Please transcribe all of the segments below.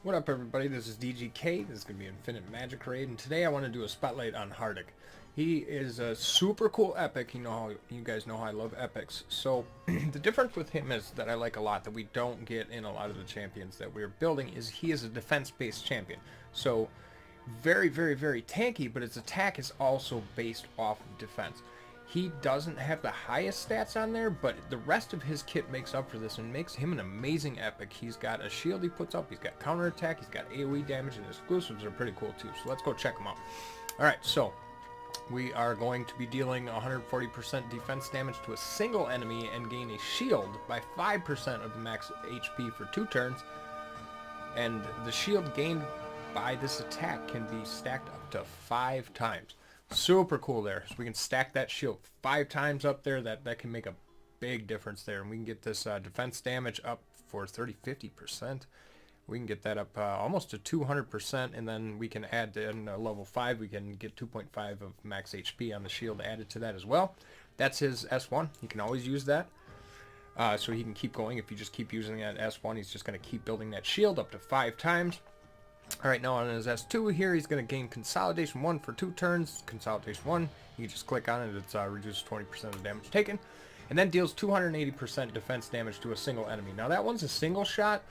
What up, everybody? This is DGK. This is going to be Infinite Magic Raid, and today I want to do a spotlight on Hardac. He is a super cool epic. You guys know how I love epics. So the difference with him is that I like a lot that we don't get in a lot of the champions that we're building is he is a defense-based champion. So very, very, very tanky, but his attack is also based off of defense. He doesn't have the highest stats on there, but the rest of his kit makes up for this and makes him an amazing epic. He's got a shield he puts up, he's got counterattack, he's got AoE damage, and his exclusives are pretty cool too. So let's go check them out. Alright, so we are going to be dealing 140% defense damage to a single enemy and gain a shield by 5% of the max HP for 2 turns. And the shield gained by this attack can be stacked up to 5 times. Super cool there. So we can stack that shield 5 times up there. That can make a big difference there. And we can get this defense damage up for 30-50%. We can get that up almost to 200%. And then we can add in level 5. We can get 2.5 of max HP on the shield added to that as well. That's his S1. He can always use that. So he can keep going. If you just keep using that S1, he's just going to keep building that shield up to 5 times. Alright, now on his S2 here, he's going to gain Consolidation 1 for 2 turns. Consolidation 1, you just click on it, it's reduces 20% of the damage taken. And then deals 280% defense damage to a single enemy. Now that one's a single shot,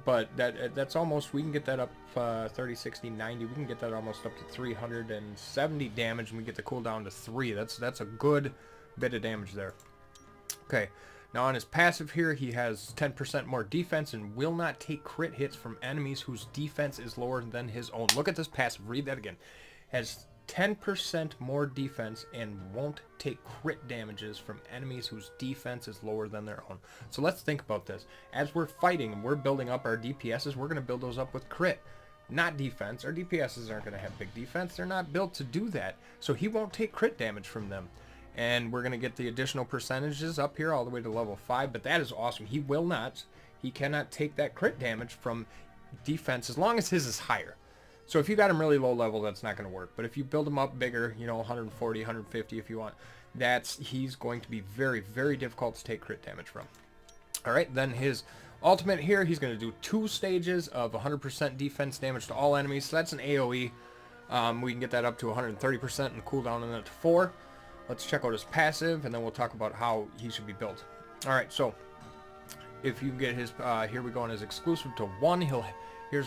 but that's almost, we can get that up 30, 60, 90. We can get that almost up to 370 damage, and we get the cooldown to 3. That's a good bit of damage there. Okay. Now on his passive here, he has 10% more defense and will not take crit hits from enemies whose defense is lower than his own. Look at this passive. Read that again. Has 10% more defense and won't take crit damages from enemies whose defense is lower than their own. So let's think about this. As we're fighting and we're building up our DPSs, we're going to build those up with crit, not defense. Our DPSs aren't going to have big defense. They're not built to do that. So he won't take crit damage from them. And we're going to get the additional percentages up here all the way to level 5. But that is awesome. He cannot take that crit damage from defense as long as his is higher. So if you got him really low level, that's not going to work. But if you build him up bigger, 140, 150 if you want, he's going to be very, very difficult to take crit damage from. Alright, then his ultimate here, he's going to do 2 stages of 100% defense damage to all enemies. So that's an AoE. We can get that up to 130% and cooldown on that to 4. Let's check out his passive, and then we'll talk about how he should be built. Alright, so if you get his, here we go on his exclusive to 1,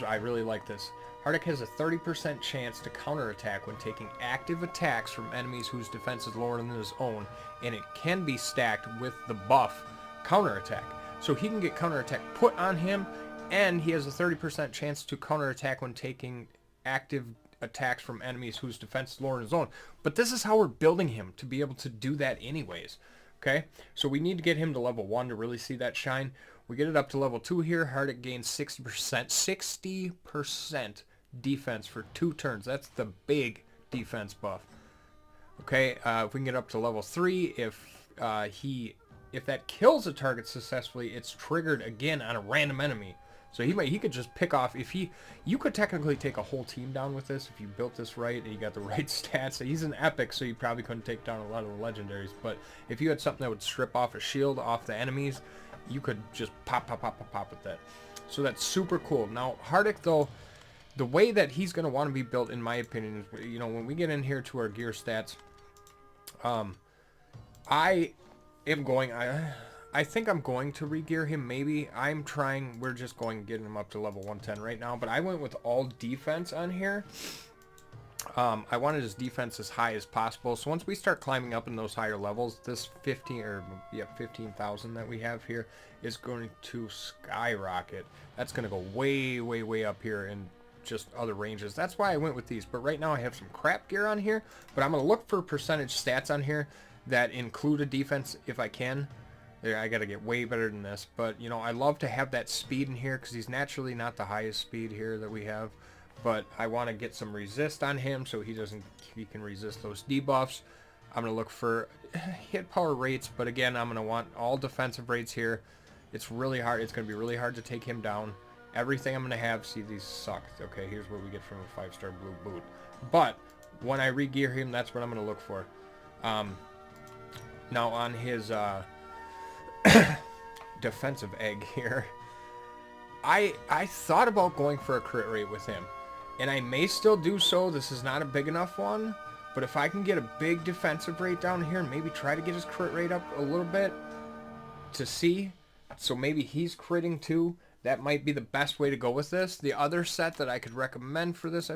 I really like this. Hardac has a 30% chance to counterattack when taking active attacks from enemies whose defense is lower than his own, and it can be stacked with the buff counterattack. So he can get counterattack put on him, and he has a 30% chance to counterattack when taking active attacks from enemies whose defense is lower than his own. But this is how we're building him to be able to do that anyways. Okay, so we need to get him to level 1 to really see that shine. We get it up to level 2 here. Hardac gains 60% defense for 2 turns. That's the big defense buff. Okay, if we can get up to level 3, if that kills a target successfully, it's triggered again on a random enemy. So he could just pick off, you could technically take a whole team down with this if you built this right and you got the right stats. He's an epic, so you probably couldn't take down a lot of the legendaries, but if you had something that would strip off a shield off the enemies, you could just pop with that. So that's super cool. Now, Hardac, though, the way that he's going to want to be built, in my opinion, is, when we get in here to our gear stats, I think I'm going to re-gear him, maybe. We're just going to get him up to level 110 right now, but I went with all defense on here. I wanted his defense as high as possible, so once we start climbing up in those higher levels, this 15,000 that we have here is going to skyrocket. That's going to go way, way, way up here in just other ranges. That's why I went with these, but right now I have some crap gear on here, but I'm going to look for percentage stats on here that include a defense if I can. I gotta get way better than this, but I love to have that speed in here because he's naturally not the highest speed here that we have, but I want to get some resist on him so he can resist those debuffs. I'm gonna look for hit power rates, but again, I'm gonna want all defensive rates here. It's really hard. It's gonna be really hard to take him down. Everything I'm gonna have, see, these suck. Okay, here's what we get from a 5-star blue boot, but when I re-gear him, that's what I'm gonna look for. Now on his defensive egg here, I thought about going for a crit rate with him, and I may still do so. This is not a big enough one, but if I can get a big defensive rate down here and maybe try to get his crit rate up a little bit to see, so maybe he's critting too, that might be the best way to go with this. The other set that I could recommend for this,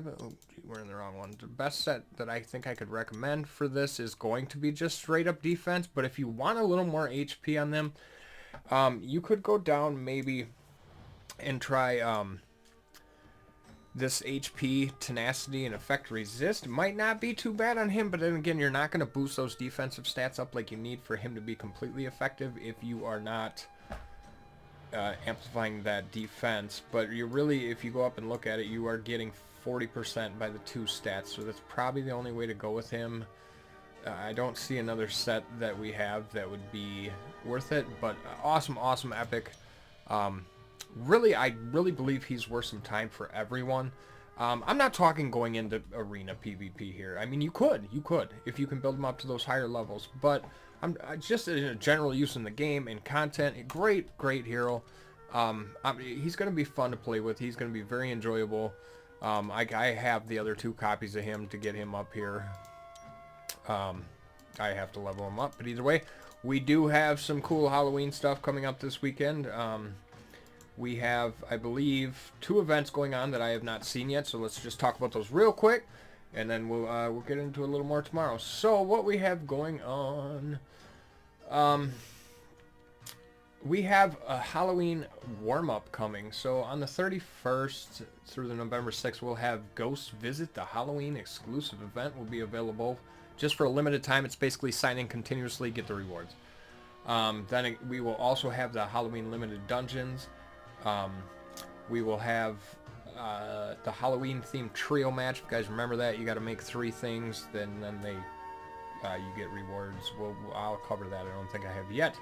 we're in the wrong one. The best set that I think I could recommend for this is going to be just straight up defense, but if you want a little more HP on them, you could go down maybe and try this HP, tenacity, and effect resist. Might not be too bad on him, but then again, you're not going to boost those defensive stats up like you need for him to be completely effective if you are not amplifying that defense. But you really, if you go up and look at it, you are getting 40% by the 2 stats, so that's probably the only way to go with him. I don't see another set that we have that would be worth it, but awesome epic. Really, I really believe he's worth some time for everyone. I'm not talking going into arena PvP here. I mean, you could, if you can build him up to those higher levels. But I'm just in a general use in the game and content. Great hero. He's going to be fun to play with. He's going to be very enjoyable. I have the other 2 copies of him to get him up here. I have to level him up, but either way, we do have some cool Halloween stuff coming up this weekend. We have, I believe, 2 events going on that I have not seen yet, so let's just talk about those real quick, and then we'll get into a little more tomorrow. So what we have going on, we have a Halloween warm-up coming. So on the 31st through the November 6th, we'll have Ghost Visit, the Halloween exclusive event will be available just for a limited time. It's basically sign in continuously, get the rewards. Then we will also have the Halloween limited dungeons. We will have the Halloween themed trio match. If you guys remember that, you got to make 3 things, then they you get rewards. I'll cover that. I don't think I have yet.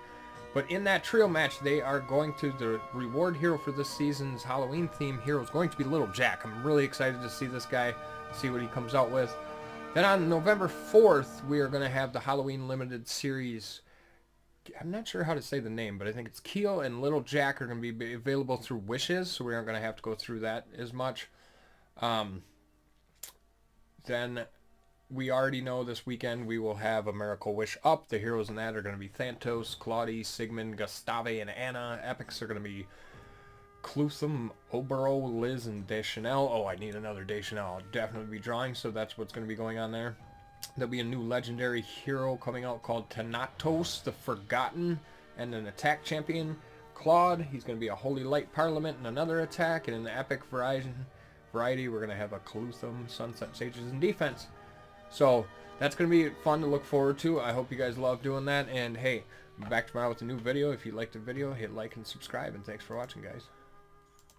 But in that trio match, they are going to, the reward hero for this season's Halloween theme hero is going to be Little Jack. I'm really excited to see this guy, see what he comes out with. Then on November 4th, we are going to have the Halloween limited series. I'm not sure how to say the name, but I think it's Keel and Little Jack are going to be available through wishes, so we aren't going to have to go through that as much. Then we already know this weekend we will have a Miracle Wish up. The heroes in that are going to be Thantos, Claudie, Sigmund, Gustave, and Anna. Epics are going to be Clutham, Obero, Liz, and Deschanel. Oh, I need another Deschanel. I'll definitely be drawing, so that's what's going to be going on there. There'll be a new legendary hero coming out called Thanatos, the Forgotten, and an attack champion, Claude. He's going to be a Holy Light Parliament and another attack. And in the epic variety, we're going to have a Clutham, Sunset Sages, and defense. So that's going to be fun to look forward to. I hope you guys love doing that. And hey, I'll be back tomorrow with a new video. If you liked the video, hit like and subscribe. And thanks for watching, guys.